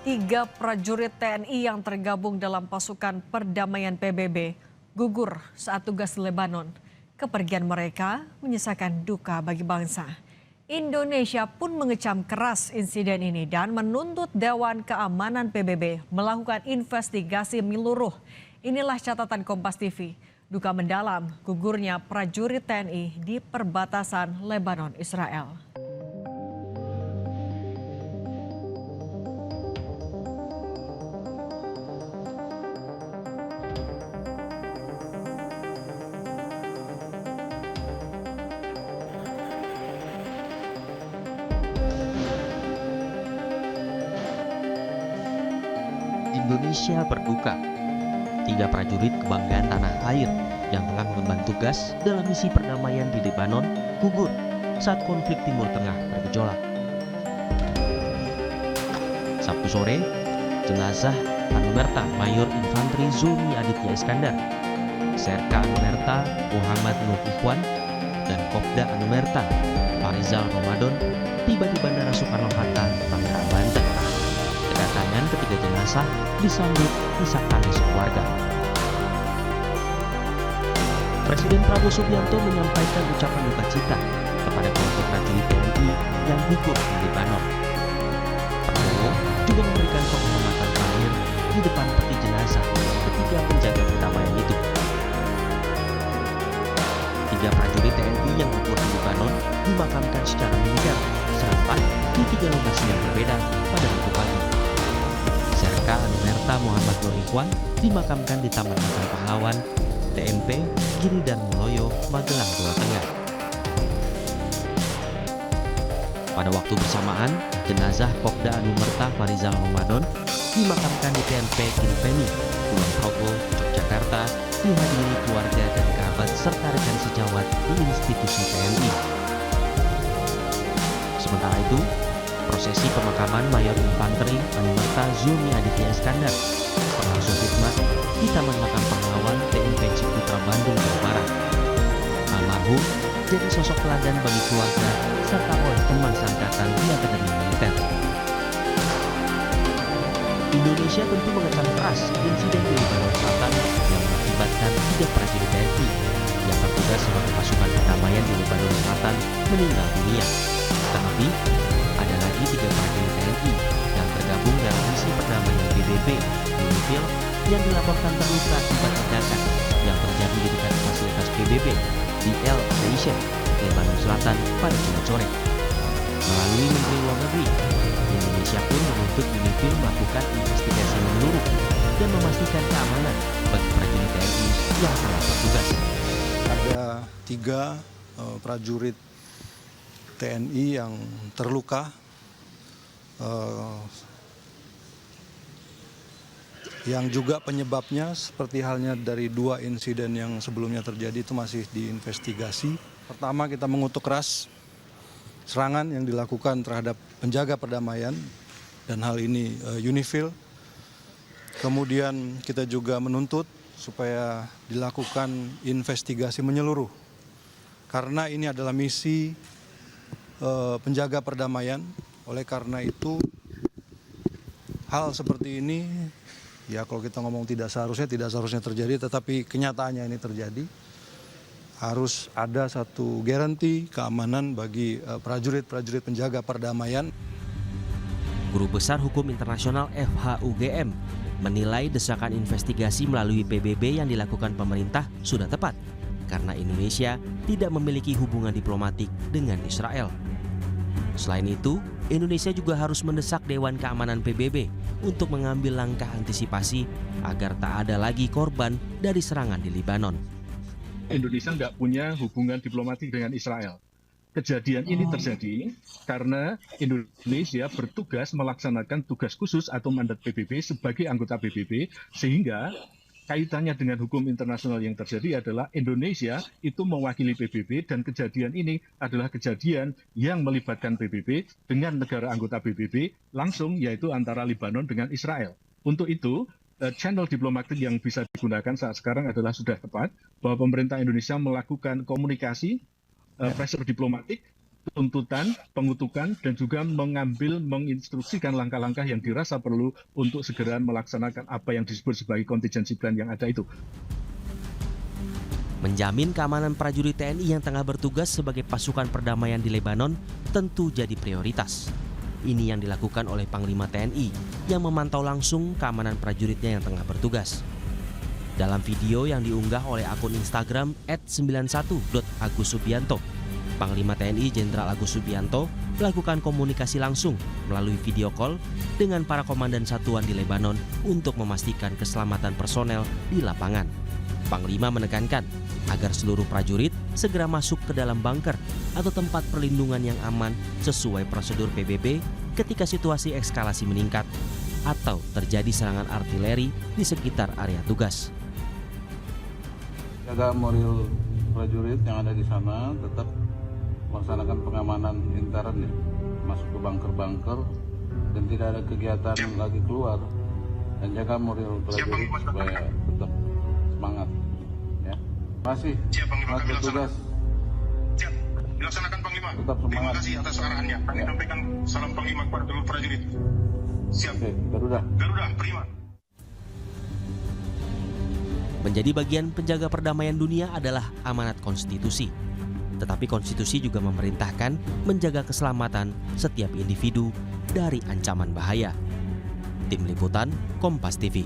Tiga prajurit TNI yang tergabung dalam pasukan perdamaian PBB gugur saat tugas di Lebanon. Kepergian mereka menyisakan duka bagi bangsa. Indonesia pun mengecam keras insiden ini dan menuntut Dewan Keamanan PBB melakukan investigasi menyeluruh. Inilah catatan Kompas TV. Duka mendalam gugurnya prajurit TNI di perbatasan Lebanon Israel. Indonesia berduka. Tiga prajurit kebanggaan tanah air yang tengah mengemban tugas dalam misi perdamaian di Lebanon gugur saat konflik Timur Tengah bergejolak. Sabtu sore, jenazah Anumerta Mayor Infanteri Zulmi Aditya Iskandar, Serka Anumerta Muhammad Nur Ikhwan, dan Kopda Anumerta Farizal Ramadan tiba di Bandara Soekarno-Hatta, Tangerang, Banten. Kedatangan ketiga jenazah disambut isak tangis keluarga. Presiden Prabowo Subianto menyampaikan ucapan duka cita kepada kelompok prajurit TNI yang gugur di Lebanon. Prabowo juga memberikan penghormatan terakhir di depan peti jenazah ketiga penjaga perdamaian itu. Tiga prajurit TNI yang gugur di Lebanon dimakamkan secara militer serentak di tiga lokasi yang berbeda pada Rabu pagi. Serka Anumerta Muhammad Nur Ikhwan dimakamkan di Taman Makam Pahlawan, TMP, Giri dan Muloyo, Magelang, Jawa Tengah. Pada waktu bersamaan, jenazah Kopda Anumerta Farizal Ramadan dimakamkan di TMP Giri, Kulon Progo, Yogyakarta, dihadiri keluarga dan kerabat serta rekan sejawat di institusi TNI. Sementara itu, prosesi pemakaman Mayor Infanteri Anumerta Zulmi Aditya Iskandar berlangsung khidmat di Taman Makam Pahlawan TMP Ciputra, Bandung, Jawa Barat. Almarhum jadi sosok teladan bagi keluarga serta oleh teman seangkatan di Akademi Militer. Indonesia tentu mengecam keras insiden di Lebanon Selatan yang mengakibatkan tiga prajurit TNI yang bertugas sebagai pasukan perdamaian di Lebanon Selatan meninggal dunia. Tetapi ada lagi tiga prajurit TNI yang tergabung dalam misi perdamaian PBB UNIFIL yang dilaporkan terluka akibat ledakan yang terjadi di dekat fasilitas PBB di El Station, Lebanon Selatan pada Jumat sore. Melalui Menteri Luar Negeri, Indonesia pun menuntut UNIFIL melakukan investigasi menyeluruh dan memastikan keamanan bagi prajurit TNI yang telah bertugas. Ada tiga prajurit TNI yang terluka, yang juga penyebabnya seperti halnya dari dua insiden yang sebelumnya terjadi itu masih diinvestigasi. Pertama, kita mengutuk keras serangan yang dilakukan terhadap penjaga perdamaian dan hal ini UNIFIL. Kemudian kita juga menuntut supaya dilakukan investigasi menyeluruh karena ini adalah misi penjaga perdamaian. Oleh karena itu hal seperti ini ya kalau kita ngomong tidak seharusnya terjadi, tetapi kenyataannya ini terjadi. Harus ada satu garansi keamanan bagi prajurit-prajurit penjaga perdamaian. Guru Besar Hukum Internasional FHUGM menilai desakan investigasi melalui PBB yang dilakukan pemerintah sudah tepat karena Indonesia tidak memiliki hubungan diplomatik dengan Israel. Selain itu, Indonesia juga harus mendesak Dewan Keamanan PBB untuk mengambil langkah antisipasi agar tak ada lagi korban dari serangan di Lebanon. Indonesia nggak punya hubungan diplomatik dengan Israel. Kejadian ini terjadi karena Indonesia bertugas melaksanakan tugas khusus atau mandat PBB sebagai anggota PBB, sehingga kaitannya dengan hukum internasional yang terjadi adalah Indonesia itu mewakili PBB dan kejadian ini adalah kejadian yang melibatkan PBB dengan negara anggota PBB langsung, yaitu antara Lebanon dengan Israel. Untuk itu, channel diplomatik yang bisa digunakan saat sekarang adalah sudah tepat bahwa pemerintah Indonesia melakukan komunikasi pressure diplomatik tuntutan, pengutukan, dan juga menginstruksikan langkah-langkah yang dirasa perlu untuk segera melaksanakan apa yang disebut sebagai contingency plan yang ada itu. Menjamin keamanan prajurit TNI yang tengah bertugas sebagai pasukan perdamaian di Lebanon tentu jadi prioritas. Ini yang dilakukan oleh Panglima TNI yang memantau langsung keamanan prajuritnya yang tengah bertugas. Dalam video yang diunggah oleh akun Instagram @91.agussubianto, Panglima TNI Jenderal Agus Subianto melakukan komunikasi langsung melalui video call dengan para komandan satuan di Lebanon untuk memastikan keselamatan personel di lapangan. Panglima menekankan agar seluruh prajurit segera masuk ke dalam bunker atau tempat perlindungan yang aman sesuai prosedur PBB ketika situasi eskalasi meningkat atau terjadi serangan artileri di sekitar area tugas. Jaga moral prajurit yang ada di sana, tetap melaksanakan pengamanan intern ya, masuk ke bunker-bunker dan tidak ada kegiatan lagi keluar, dan jaga moral prajurit supaya tetap semangat ya. Terima kasih. Selamat bertugas. Siap, dilaksanakan Panglima. Tetap semangat. Terima kasih atas arahannya. Kami sampaikan salam Panglima kepada seluruh prajurit. Siap. Oke, Garuda. Garuda, prima. Menjadi bagian penjaga perdamaian dunia adalah amanat konstitusi. Tetapi konstitusi juga memerintahkan menjaga keselamatan setiap individu dari ancaman bahaya. Tim Liputan, Kompas TV.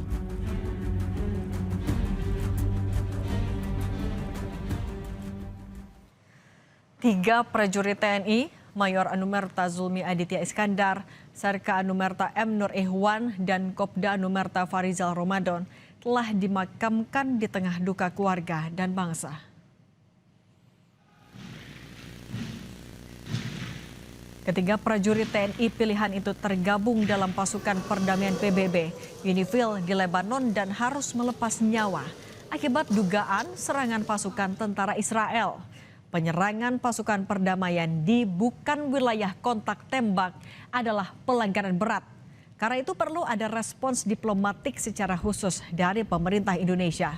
Tiga prajurit TNI, Mayor Anumerta Zulmi Aditya Iskandar, Serka Anumerta M. Nur Ihwan, dan Kopda Anumerta Farizal Ramadan telah dimakamkan di tengah duka keluarga dan bangsa. Ketiga prajurit TNI pilihan itu tergabung dalam pasukan perdamaian PBB UNIFIL di Lebanon dan harus melepas nyawa akibat dugaan serangan pasukan tentara Israel. Penyerangan pasukan perdamaian di bukan wilayah kontak tembak adalah pelanggaran berat. Karena itu perlu ada respons diplomatik secara khusus dari pemerintah Indonesia.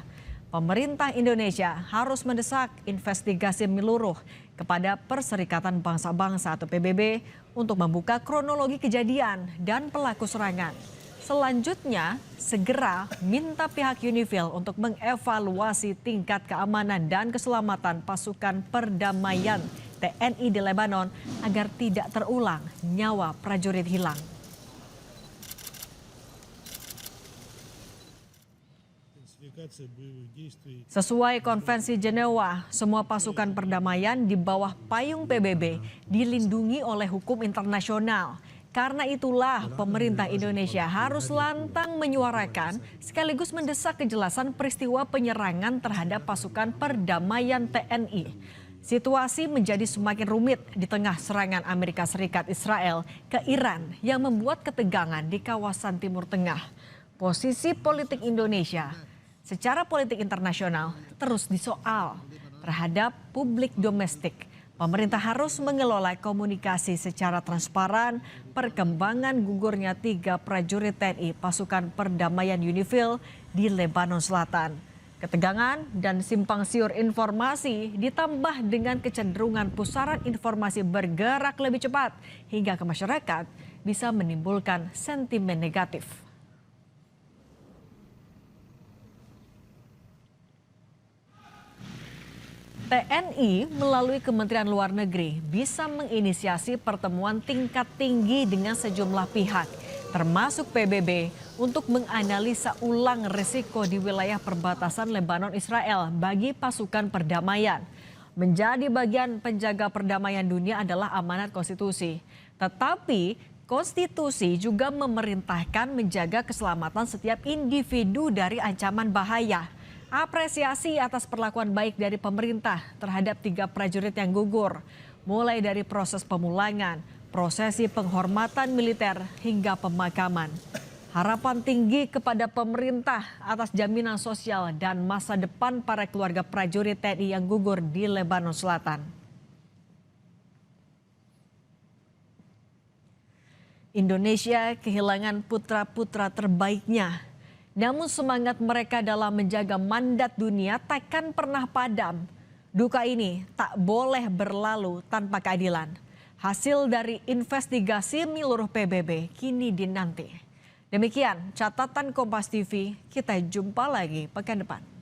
Pemerintah Indonesia harus mendesak investigasi menyeluruh kepada Perserikatan Bangsa-Bangsa atau PBB untuk membuka kronologi kejadian dan pelaku serangan. Selanjutnya, segera minta pihak UNIFIL untuk mengevaluasi tingkat keamanan dan keselamatan pasukan perdamaian TNI di Lebanon agar tidak terulang nyawa prajurit hilang. Sesuai Konvensi Jenewa, semua pasukan perdamaian di bawah payung PBB dilindungi oleh hukum internasional. Karena itulah pemerintah Indonesia harus lantang menyuarakan sekaligus mendesak kejelasan peristiwa penyerangan terhadap pasukan perdamaian TNI. Situasi menjadi semakin rumit di tengah serangan Amerika Serikat Israel ke Iran yang membuat ketegangan di kawasan Timur Tengah. Posisi politik Indonesia secara politik internasional terus disoal terhadap publik domestik. Pemerintah harus mengelola komunikasi secara transparan perkembangan gugurnya 3 prajurit TNI pasukan perdamaian UNIFIL di Lebanon Selatan. Ketegangan dan simpang siur informasi ditambah dengan kecenderungan pusaran informasi bergerak lebih cepat hingga ke masyarakat bisa menimbulkan sentimen negatif. TNI melalui Kementerian Luar Negeri bisa menginisiasi pertemuan tingkat tinggi dengan sejumlah pihak, termasuk PBB, untuk menganalisa ulang risiko di wilayah perbatasan Lebanon-Israel bagi pasukan perdamaian. Menjadi bagian penjaga perdamaian dunia adalah amanat konstitusi. Tetapi konstitusi juga memerintahkan menjaga keselamatan setiap individu dari ancaman bahaya. Apresiasi atas perlakuan baik dari pemerintah terhadap 3 prajurit yang gugur, mulai dari proses pemulangan, prosesi penghormatan militer hingga pemakaman. Harapan tinggi kepada pemerintah atas jaminan sosial dan masa depan para keluarga prajurit TNI yang gugur di Lebanon Selatan. Indonesia kehilangan putra-putra terbaiknya. Namun semangat mereka dalam menjaga mandat dunia takkan pernah padam. Duka ini tak boleh berlalu tanpa keadilan. Hasil dari investigasi menyeluruh PBB kini dinanti. Demikian catatan Kompas TV, kita jumpa lagi pekan depan.